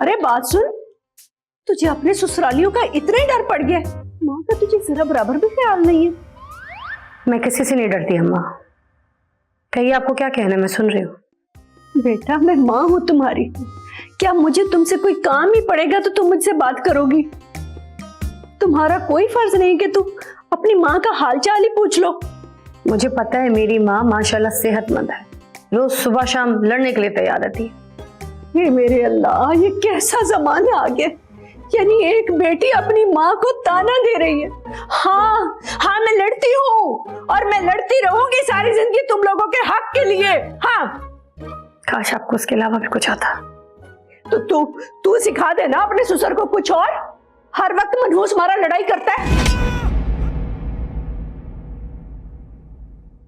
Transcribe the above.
अरे बात सुन, तुझे अपने ससुरालियों का इतना ही डर पड़ गया, माँ का तुझे जरा बराबर भी ख्याल नहीं है। मैं किसी से नहीं डरती अम्मा, कहिए आपको क्या कहना है, मैं सुन रही हूँ। बेटा मैं माँ हूँ तुम्हारी, क्या मुझे तुमसे कोई काम ही पड़ेगा तो तुम मुझसे बात करोगी? तुम्हारा कोई फर्ज नहीं कि तुम अपनी माँ का हालचाल ही पूछ लो। मुझे पता है मेरी माँ माशाल्लाह सेहतमंद है, रोज सुबह शाम लड़ने के लिए तैयार रहती है। ये मेरे अल्लाह, ये कैसा जमाना आ गया, यानी एक बेटी अपनी माँ को ताना दे रही है। हाँ हाँ मैं लड़ती हूँ और मैं लड़ती रहूंगी सारी जिंदगी तुम लोगों के हक के लिए। हाँ काश आपको उसके अलावा भी कुछ आता। तो तू सिखा देना अपने ससुर को कुछ और, हर वक्त मनहूस मारा लड़ाई करता है।